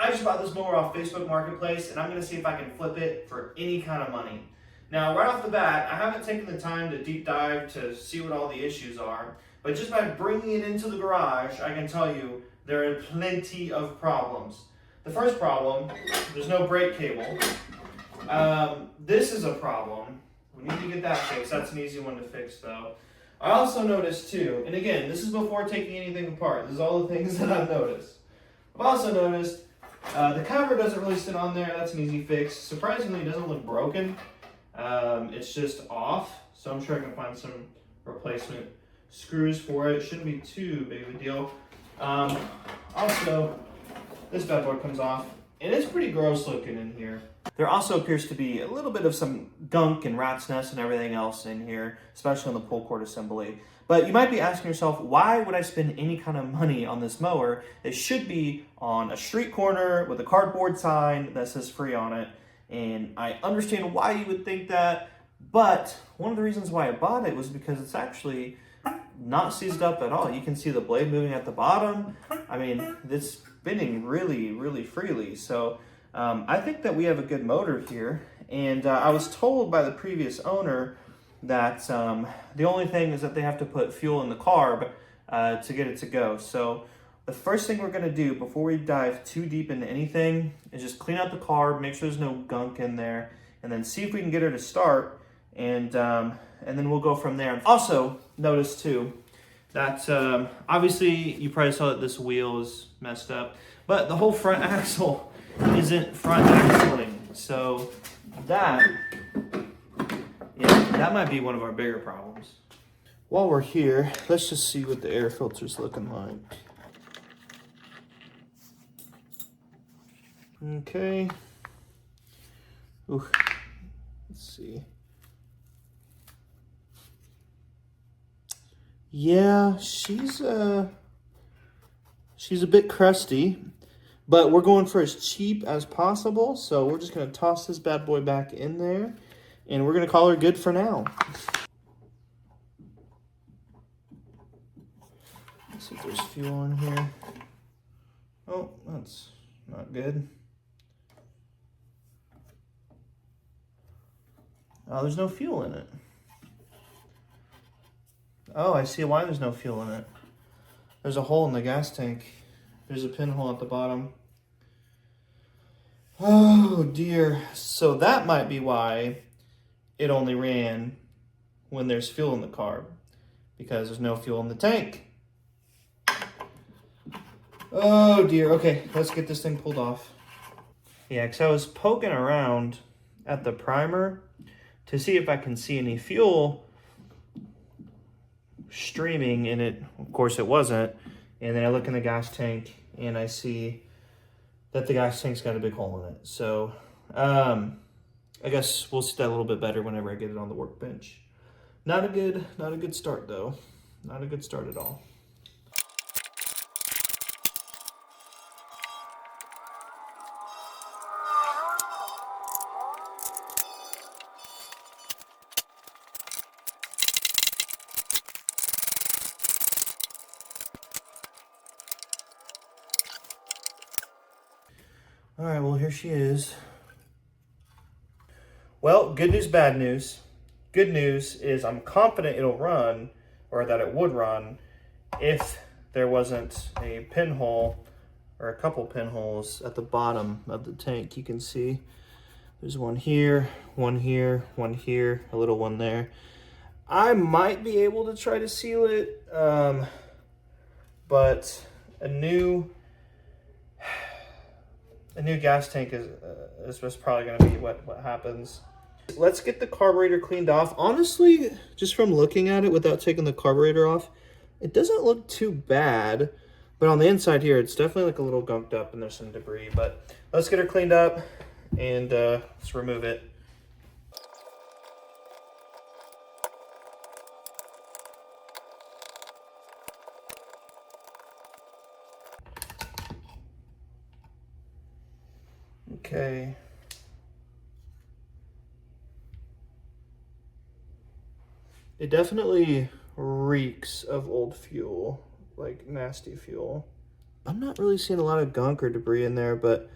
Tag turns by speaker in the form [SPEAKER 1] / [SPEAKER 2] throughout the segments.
[SPEAKER 1] I just bought this mower off Facebook Marketplace, and I'm going to see if I can flip it for any kind of money. Now, right off the bat, I haven't taken the time to deep dive to see what all the issues are, but just by bringing it into the garage, I can tell you there are plenty of problems. The first problem, there's no brake cable. This is a problem. We need to get that fixed. That's an easy one to fix, though. I also noticed, too, and again, this is before taking anything apart. This is all the things that I've noticed. I've also noticed the cover doesn't really sit on there. That's an easy fix. Surprisingly, it doesn't look broken. It's just off, so I'm sure I can find some replacement screws for it. Shouldn't be too big of a deal. Also, this bad boy comes off, and it's pretty gross looking in here. There also appears to be a little bit of some gunk and rat's nest and everything else in here, especially on the pull cord assembly. But you might be asking yourself, why would I spend any kind of money on this mower? It should be on a street corner with a cardboard sign that says free on it. And I understand why you would think that, but one of the reasons why I bought it was because it's actually not seized up at all. You can see the blade moving at the bottom. I mean, it's spinning really, really freely. So I think that we have a good motor here. And I was told by the previous owner that the only thing is that they have to put fuel in the carb to get it to go. So the first thing we're going to do before we dive too deep into anything is just clean out the carb, make sure there's no gunk in there, and then see if we can get her to start, and then we'll go from there. Also, notice too that obviously you probably saw that this wheel is messed up, but the whole front axle isn't front axling. So that might be one of our bigger problems. While we're here, let's just see what the air filter's looking like. Okay. Ooh. Let's see. Yeah, she's a bit crusty, but we're going for as cheap as possible, so we're just gonna toss this bad boy back in there, and we're gonna call her good for now. Let's see if there's fuel in here. Oh, that's not good. Oh, there's no fuel in it. Oh, I see why there's no fuel in it. There's a hole in the gas tank. There's a pinhole at the bottom. Oh dear. So that might be why it only ran when there's fuel in the carb, because there's no fuel in the tank. Oh dear. Okay, let's get this thing pulled off. Yeah, because I was poking around at the primer to see if I can see any fuel streaming in it. Of course it wasn't. And then I look in the gas tank and I see that the gas tank's got a big hole in it. So I guess we'll see that a little bit better whenever I get it on the workbench. Not a good start though. Not a good start at all. All right, well, here she is. Well, good news, bad news. Good news is I'm confident it'll run, or that it would run, if there wasn't a pinhole or a couple pinholes at the bottom of the tank. You can see there's one here, one here, one here, a little one there. I might be able to try to seal it, but a new gas tank is probably going to be what happens. Let's get the carburetor cleaned off. Honestly, just from looking at it without taking the carburetor off, it doesn't look too bad. But on the inside here, it's definitely like a little gunked up and there's some debris. But let's get her cleaned up and let's remove it. Okay. It definitely reeks of old fuel, like nasty fuel. I'm not really seeing a lot of gunk or debris in there, but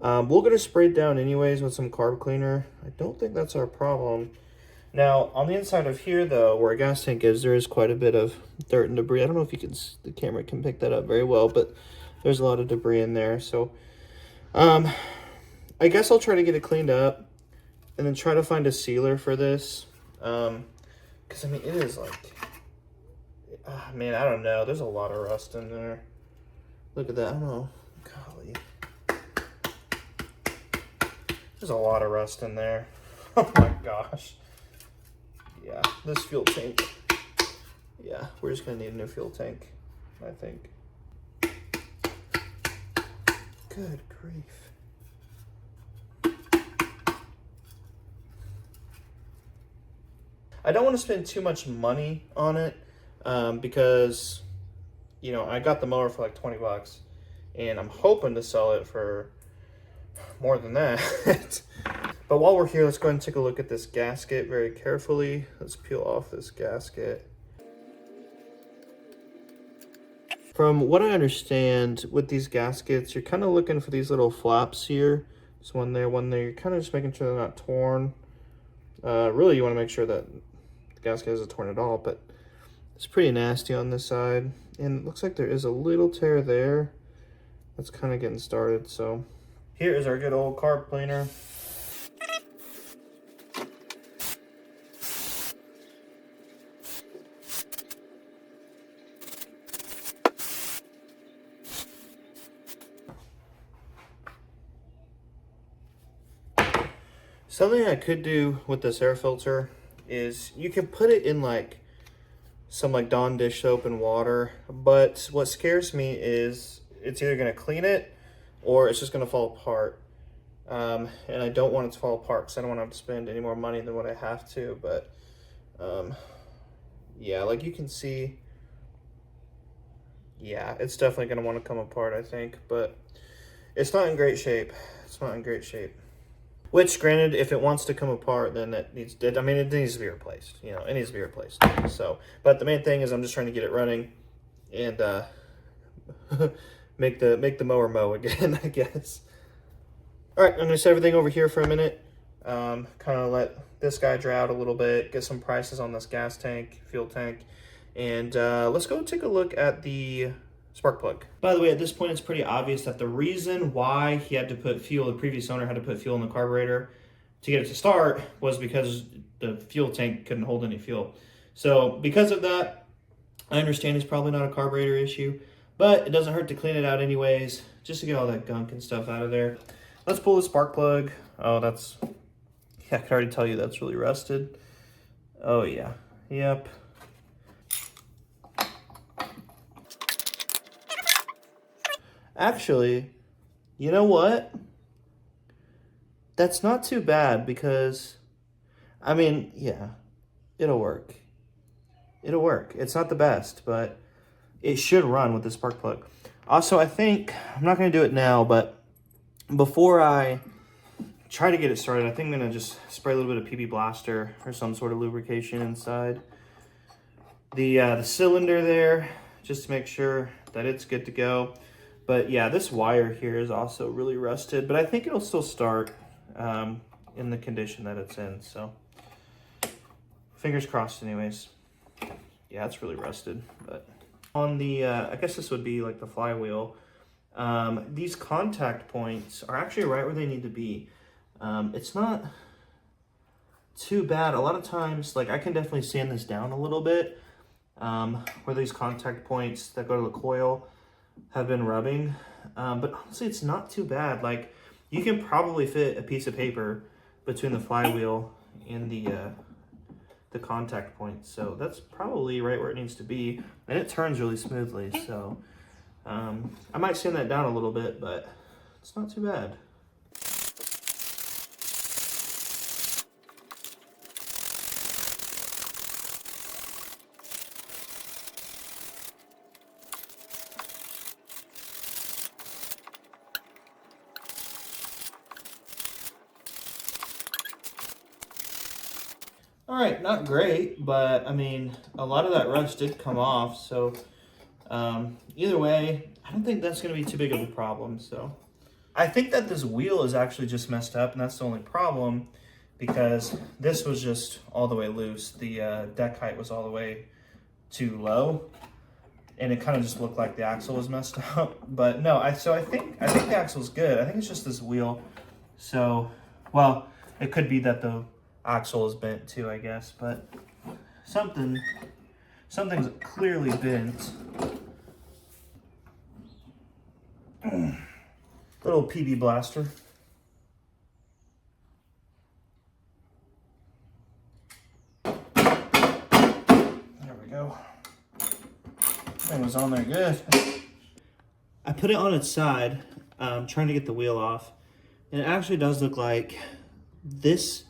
[SPEAKER 1] we'll get it sprayed down anyways with some carb cleaner. I don't think that's our problem. Now, on the inside of here, though, where a gas tank is, there is quite a bit of dirt and debris. I don't know if you can, the camera can pick that up very well, but there's a lot of debris in there. So, I guess I'll try to get it cleaned up and then try to find a sealer for this. Because, I mean, it is like, man, I don't know. There's a lot of rust in there. Look at that. I don't know. Golly. There's a lot of rust in there. Oh, my gosh. Yeah, this fuel tank. Yeah, we're just going to need a new fuel tank, I think. Good grief. I don't want to spend too much money on it because, you know, I got the mower for like 20 bucks and I'm hoping to sell it for more than that. But while we're here, let's go ahead and take a look at this gasket very carefully. Let's peel off this gasket. From what I understand with these gaskets, you're kind of looking for these little flaps here. There's one there, one there. You're kind of just making sure they're not torn. Really, you want to make sure that the gasket isn't torn at all, but it's pretty nasty on this side. And it looks like there is a little tear there. That's kind of getting started, so. Here is our good old carb cleaner. Something I could do with this air filter is you can put it in like some like Dawn dish soap and water, but what scares me is it's either going to clean it or it's just going to fall apart. And I don't want it to fall apart because I don't want to have to spend any more money than what I have to, but yeah, like you can see, yeah, it's definitely going to want to come apart, I think, but it's not in great shape. It's not in great shape. Which, granted, if it wants to come apart, then it needs to be replaced. You know, it needs to be replaced. So, but the main thing is I'm just trying to get it running and make the mower mow again, I guess. All right, I'm gonna set everything over here for a minute. Kind of let this guy dry out a little bit, get some prices on this gas tank, fuel tank, and let's go take a look at the spark plug. By the way, at this point, it's pretty obvious that the reason why he had to put fuel, the previous owner had to put fuel in the carburetor to get it to start was because the fuel tank couldn't hold any fuel. So because of that, I understand it's probably not a carburetor issue, but it doesn't hurt to clean it out anyways, just to get all that gunk and stuff out of there. Let's pull the spark plug. Oh, that's, yeah, I can already tell you that's really rusted. Oh yeah, yep. Actually, you know what? That's not too bad because, I mean, yeah, it'll work. It'll work. It's not the best, but it should run with the spark plug. Also, I think, I'm not going to do it now, but before I try to get it started, I think I'm going to just spray a little bit of PB Blaster or some sort of lubrication inside the cylinder there, just to make sure that it's good to go. But yeah, this wire here is also really rusted, but I think it'll still start in the condition that it's in. So fingers crossed anyways. Yeah, it's really rusted. But on the, I guess this would be like the flywheel. These contact points are actually right where they need to be. It's not too bad. A lot of times, like I can definitely sand this down a little bit where these contact points that go to the coil have been rubbing, but honestly it's not too bad. Like you can probably fit a piece of paper between the flywheel and the contact point, so that's probably right where it needs to be, and it turns really smoothly. So I might sand that down a little bit, but it's not too bad. All right, not great, but I mean, a lot of that rust did come off. So either way, I don't think that's going to be too big of a problem. So I think that this wheel is actually just messed up, and that's the only problem, because this was just all the way loose. The deck height was all the way too low, and it kind of just looked like the axle was messed up. But no, I think the axle's good. I think it's just this wheel. So, well, it could be that the axle is bent too, I guess, but something's clearly bent. Little PB blaster. There we go. Thing was on there good. I put it on its side, trying to get the wheel off, and it actually does look like this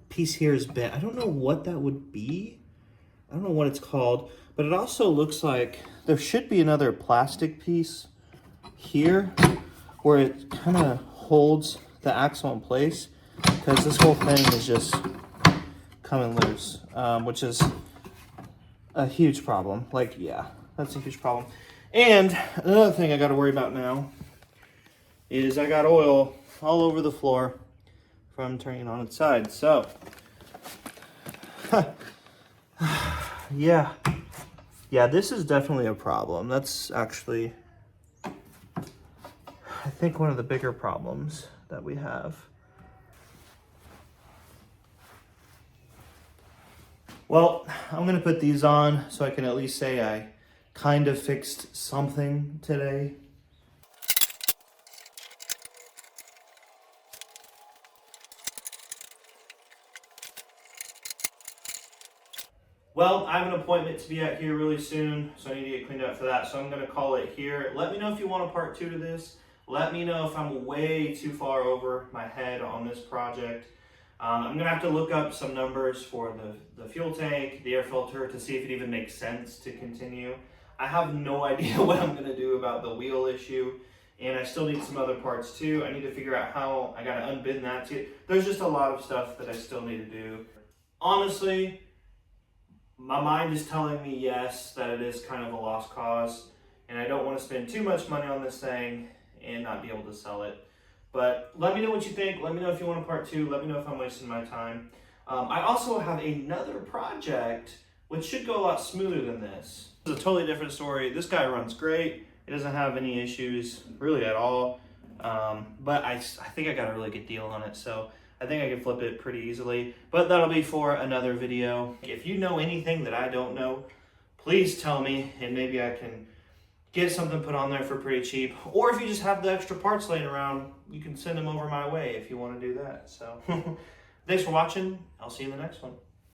[SPEAKER 1] piece here is bent. I don't know what that would be. I don't know what it's called, but it also looks like there should be another plastic piece here where it kind of holds the axle in place, because this whole thing is just coming loose, which is a huge problem. Like, yeah, that's a huge problem. And another thing I got to worry about now is I got oil all over the floor from turning it on its side. So, yeah, this is definitely a problem. That's actually, I think, one of the bigger problems that we have. Well, I'm gonna put these on so I can at least say I kind of fixed something today. Well, I have an appointment to be at here really soon, so I need to get cleaned up for that. So I'm gonna call it here. Let me know if you want a part 2 to this. Let me know if I'm way too far over my head on this project. I'm gonna have to look up some numbers for the fuel tank, the air filter, to see if it even makes sense to continue. I have no idea what I'm gonna do about the wheel issue, and I still need some other parts too. I need to figure out how I gotta unbend that too. There's just a lot of stuff that I still need to do. Honestly, my mind is telling me yes, that it is kind of a lost cause, and I don't want to spend too much money on this thing and not be able to sell it. But let me know what you think. Let me know if you want a part 2. Let me know if I'm wasting my time. I also have another project which should go a lot smoother than this. It's a totally different story. This guy runs great. He doesn't have any issues really at all. But I think I got a really good deal on it, so I think I can flip it pretty easily. But that'll be for another video. If you know anything that I don't know, please tell me, and maybe I can get something put on there for pretty cheap. Or if you just have the extra parts laying around, you can send them over my way if you want to do that. So thanks for watching. I'll see you in the next one.